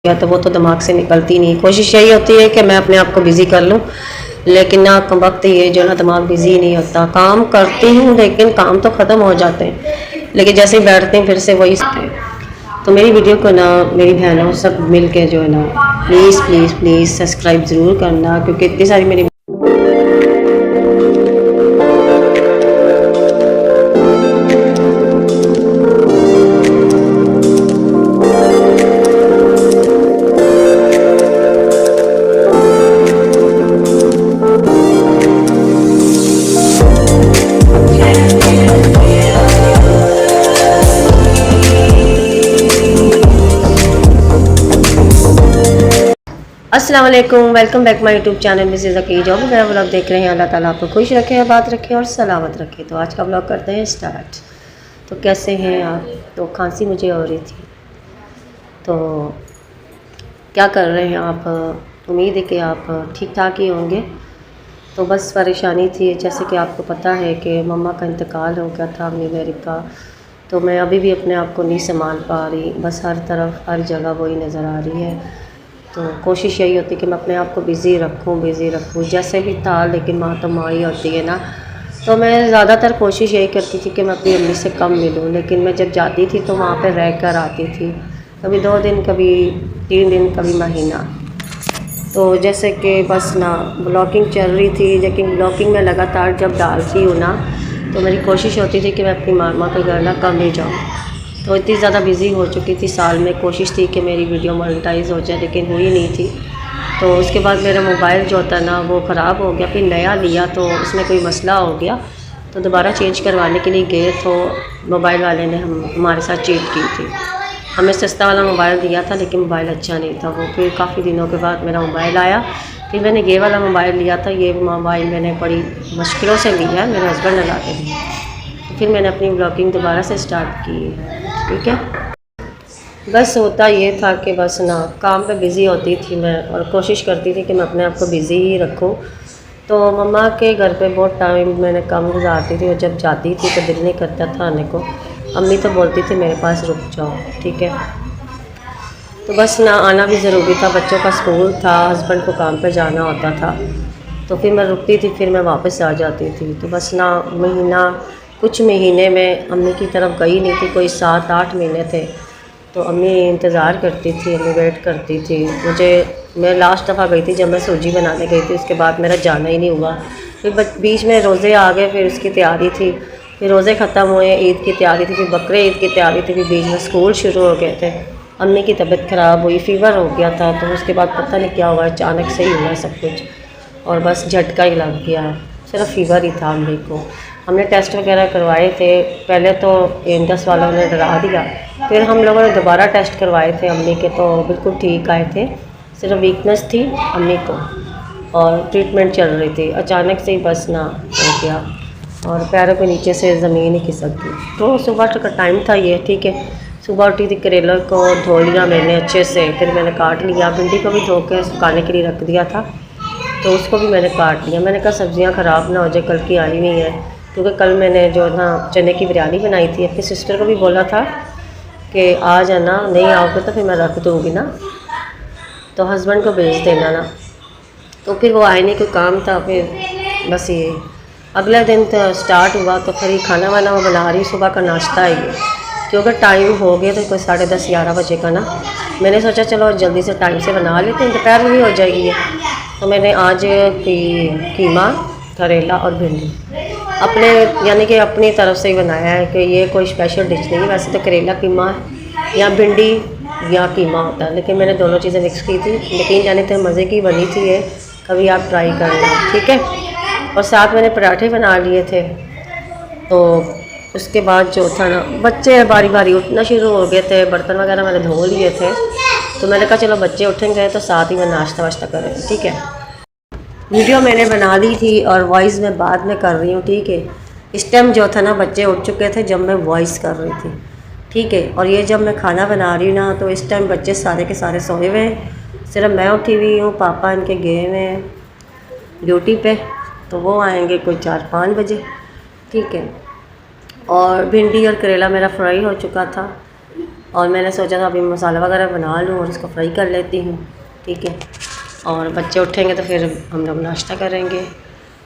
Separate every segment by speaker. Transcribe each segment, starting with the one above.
Speaker 1: या तो वो तो दिमाग से निकलती नहीं। कोशिश यही होती है कि मैं अपने आप को बिज़ी कर लूँ, लेकिन ना वक्त ये जो ना दिमाग बिज़ी नहीं होता। काम करती हूँ लेकिन काम तो ख़त्म हो जाते हैं, लेकिन जैसे ही बैठते हैं फिर से वही। तो मेरी वीडियो को ना मेरी बहनों सब मिल के जो है ना प्लीज़ प्लीज़ प्लीज़ सब्सक्राइब ज़रूर करना, क्योंकि इतनी सारी मेरी अस्सलाम वालेकुम, welcome back my YouTube channel Mrs Aki. जो भी मेरा व्लॉग देख रहे हैं, अल्लाह ताला आपको खुश रखे, आबाद रखे और सलामत रखे। तो आज का व्लॉग करते हैं स्टार्ट। तो कैसे हैं आप? तो खांसी मुझे हो रही थी, तो क्या कर रहे हैं आप? उम्मीद है कि आप ठीक ठाक ही होंगे। तो बस परेशानी थी, जैसे कि आपको पता है कि मम्मा का इंतकाल हो गया था अपनी मेरी का। तो मैं अभी भी अपने आप को नहीं संभाल पा रही, बस हर तरफ हर जगह वही नज़र आ रही है। तो कोशिश यही होती है कि मैं अपने आप को बिज़ी रखूँ जैसे भी था, लेकिन माँ तो माँ ही होती है ना। तो मैं ज़्यादातर कोशिश यही करती थी कि मैं अपनी अम्मी से कम मिलूँ, लेकिन मैं जब जाती थी तो वहाँ पे रह कर आती थी, कभी 2 दिन, कभी 3 दिन, कभी महीना। तो जैसे कि बस ना ब्लॉगिंग चल रही थी, लेकिन ब्लॉगिंग में लगातार जब डालती हूँ ना, तो मेरी कोशिश होती थी कि मैं अपनी मामा के घर ना कम ही जाऊँ। तो इतनी ज़्यादा बिज़ी हो चुकी थी, साल में कोशिश थी कि मेरी वीडियो मोनेटाइज़ हो जाए, लेकिन हुई नहीं थी। तो उसके बाद मेरा मोबाइल जो होता है ना वो ख़राब हो गया, फिर नया लिया तो उसमें कोई मसला हो गया, तो दोबारा चेंज करवाने के लिए गए तो मोबाइल वाले ने हमारे साथ चीट की थी। हमें सस्ता वाला मोबाइल दिया था, लेकिन मोबाइल अच्छा नहीं था वो। फिर काफ़ी दिनों के बाद मेरा मोबाइल आया, फिर मैंने ये वाला मोबाइल लिया था। ये मोबाइल मैंने बड़ी मुश्किलों से लिया है, मेरे हस्बैंड ने ला के दिया। फिर मैंने अपनी ब्लॉगिंग दोबारा से स्टार्ट की है, ठीक है। बस होता ये था कि बस ना काम पे बिज़ी होती थी मैं, और कोशिश करती थी कि मैं अपने आप को बिज़ी ही रखूं। तो मम्मा के घर पे बहुत टाइम मैंने कम गुजारती थी, और जब जाती थी तो दिल नहीं करता था आने को। अम्मी तो बोलती थी मेरे पास रुक जाओ, ठीक है। तो बस ना आना भी ज़रूरी था, बच्चों का स्कूल था, हस्बैंड को काम पे जाना होता था। तो फिर मैं रुकती थी, फिर मैं वापस आ जाती थी। तो बस ना कुछ महीने में अम्मी की तरफ गई नहीं थी, कोई 7-8 महीने थे। तो अम्मी इंतज़ार करती थी, अम्मी वेट करती थी मुझे। मैं लास्ट दफ़ा गई थी जब मैं सूजी बनाने गई थी, उसके बाद मेरा जाना ही नहीं हुआ। फिर बीच में रोज़े आ गए, फिर उसकी तैयारी थी, फिर रोज़े ख़त्म हुए, ईद की तैयारी थी, फिर बकरे ईद की तैयारी थी, फिर बीच में स्कूल शुरू हो गए थे। अम्मी की तबीयत ख़राब हुई, फ़ीवर हो गया था, तो उसके बाद पता नहीं क्या हुआ, अचानक से ही हुआ सब कुछ, और बस झटका ही लग गया। सिर्फ फ़ीवर ही था अम्मी को। हमने टेस्ट वगैरह करवाए थे, पहले तो एम्स वालों ने डरा दिया, फिर हम लोगों ने दोबारा टेस्ट करवाए थे अम्मी के, तो बिल्कुल ठीक आए थे। सिर्फ वीकनेस थी अम्मी को, और ट्रीटमेंट चल रही थी। अचानक से ही बस ना हो गया, और पैरों के नीचे से ज़मीन ही खिसक गई। तो सुबह का टाइम था ये, ठीक है। सुबह उठी थी, करेला को धो लिया मैंने अच्छे से, फिर मैंने काट लिया। भिंडी को भी धो के सुखाने के लिए रख दिया था, तो उसको भी मैंने काट लिया। मैंने कहा सब्ज़ियाँ ख़राब ना हो जाए, कल की आई हुई है, क्योंकि कल मैंने जो ना चने की बिरयानी बनाई थी। अपनी सिस्टर को भी बोला था कि आ जाना, नहीं आओगे तो फिर मैं रख दूँगी ना, तो हस्बैंड को भेज देना ना। तो फिर वो आए नहीं, कोई काम था, फिर बस ये अगले दिन तो स्टार्ट हुआ। तो फिर खाना वाना वो बना रही, सुबह का नाश्ता है ये, क्योंकि टाइम हो गया तो कोई 10:30-11 बजे का ना। मैंने सोचा चलो जल्दी से टाइम से बना लेते हैं, दोपहर में भी हो जाएगी ये। तो मैंने आज कीमा, करेला और भिंडी अपने यानी कि अपनी तरफ से ही बनाया है, कि ये कोई स्पेशल डिश नहीं है। वैसे तो करेला कीमा या भिंडी या कीमा होता है, लेकिन मैंने दोनों चीज़ें मिक्स की थी। लेकिन जाने थे मज़े की बनी थी ये, कभी आप ट्राई करना, ठीक है। और साथ मैंने पराठे बना लिए थे। तो उसके बाद जो था ना, बच्चे बारी बारी उठना शुरू हो गए थे, बर्तन वगैरह मैंने धो लिए थे। तो मैंने कहा चलो बच्चे उठेंगे तो साथ ही मैं नाश्ता वाश्ता करें, ठीक है। वीडियो मैंने बना ली थी और वॉइस मैं बाद में कर रही हूँ, ठीक है। इस टाइम जो था ना बच्चे उठ चुके थे जब मैं वॉइस कर रही थी, ठीक है। और ये जब मैं खाना बना रही हूँ ना, तो इस टाइम बच्चे सारे के सारे सोए हुए हैं, सिर्फ मैं उठी हुई हूँ। पापा इनके गए हुए हैं ड्यूटी पे, तो वो आएंगे कोई 4-5 बजे, ठीक है। और भिंडी और करेला मेरा फ्राई हो चुका था, और मैंने सोचा था अभी मसाला वगैरह बना लूँ और उसको फ्राई कर लेती हूँ, ठीक है। और बच्चे उठेंगे तो फिर हम लोग नाश्ता करेंगे,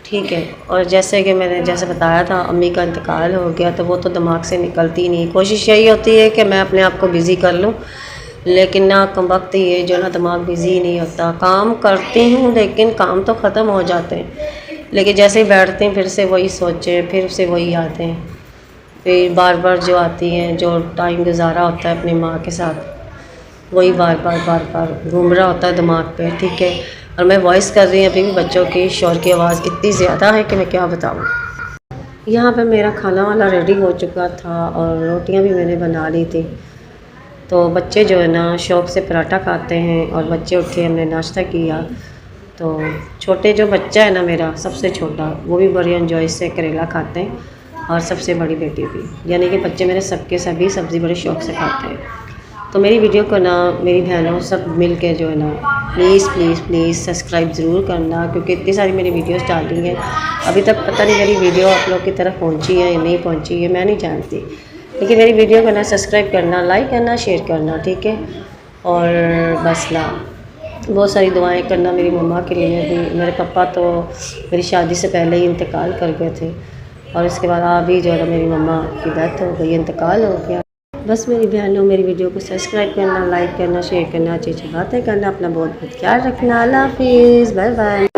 Speaker 1: ठीक है। और जैसे कि मैंने जैसे बताया था, अम्मी का इंतकाल हो गया तो वो तो दिमाग से निकलती नहीं। कोशिश यही होती है कि मैं अपने आप को बिज़ी कर लूँ, लेकिन ना कम वक्त ये जो ना दिमाग बिज़ी नहीं होता। काम करती हूँ लेकिन काम तो ख़त्म हो जाते हैं, लेकिन जैसे ही बैठते हैं फिर से वही सोचें, फिर से वही आते हैं, फिर बार बार जो आती हैं, जो टाइम गुजारा होता है अपनी माँ के साथ वही बार बार घूम रहा होता है दिमाग पे, ठीक है। और मैं वॉइस कर रही हूँ अभी भी, बच्चों की शोर की आवाज़ इतनी ज़्यादा है कि मैं क्या बताऊँ। यहाँ पे मेरा खाना वाला रेडी हो चुका था और रोटियाँ भी मैंने बना ली थी। तो बच्चे जो है ना शौक़ से पराठा खाते हैं और बच्चे उठे, हमने नाश्ता किया। तो छोटे जो बच्चा है ना मेरा सबसे छोटा, वो भी बड़ी एंजॉय से करेला खाते हैं और सबसे बड़ी बेटी भी, यानी कि बच्चे मेरे सबके सभी सब्ज़ी बड़े शौक़ से खाते हैं। तो मेरी वीडियो को ना मेरी बहनों सब मिल के जो है ना प्लीज़ सब्सक्राइब ज़रूर करना, क्योंकि इतनी सारी मेरी वीडियोस डाली हैं, अभी तक पता नहीं मेरी वीडियो आप लोग की तरफ पहुंची है या नहीं पहुंची है, मैं नहीं जानती। लेकिन मेरी वीडियो को ना सब्सक्राइब करना, लाइक करना, शेयर करना, ठीक है। और बस ना बहुत सारी दुआएं करना मेरी मम्मा के लिए भी। मेरे पापा तो मेरी शादी से पहले ही इंतकाल कर गए थे और इसके बाद अभी जो है मेरी मम्मा की डेथ हो गई, इंतकाल हो गया। बस मेरी बहनों मेरी वीडियो को सब्सक्राइब करना, लाइक करना, शेयर करना, अच्छी अच्छी बातें करना, अपना बहुत बहुत ख्याल रखना। अल्लाह हाफिज़, बाय बाय।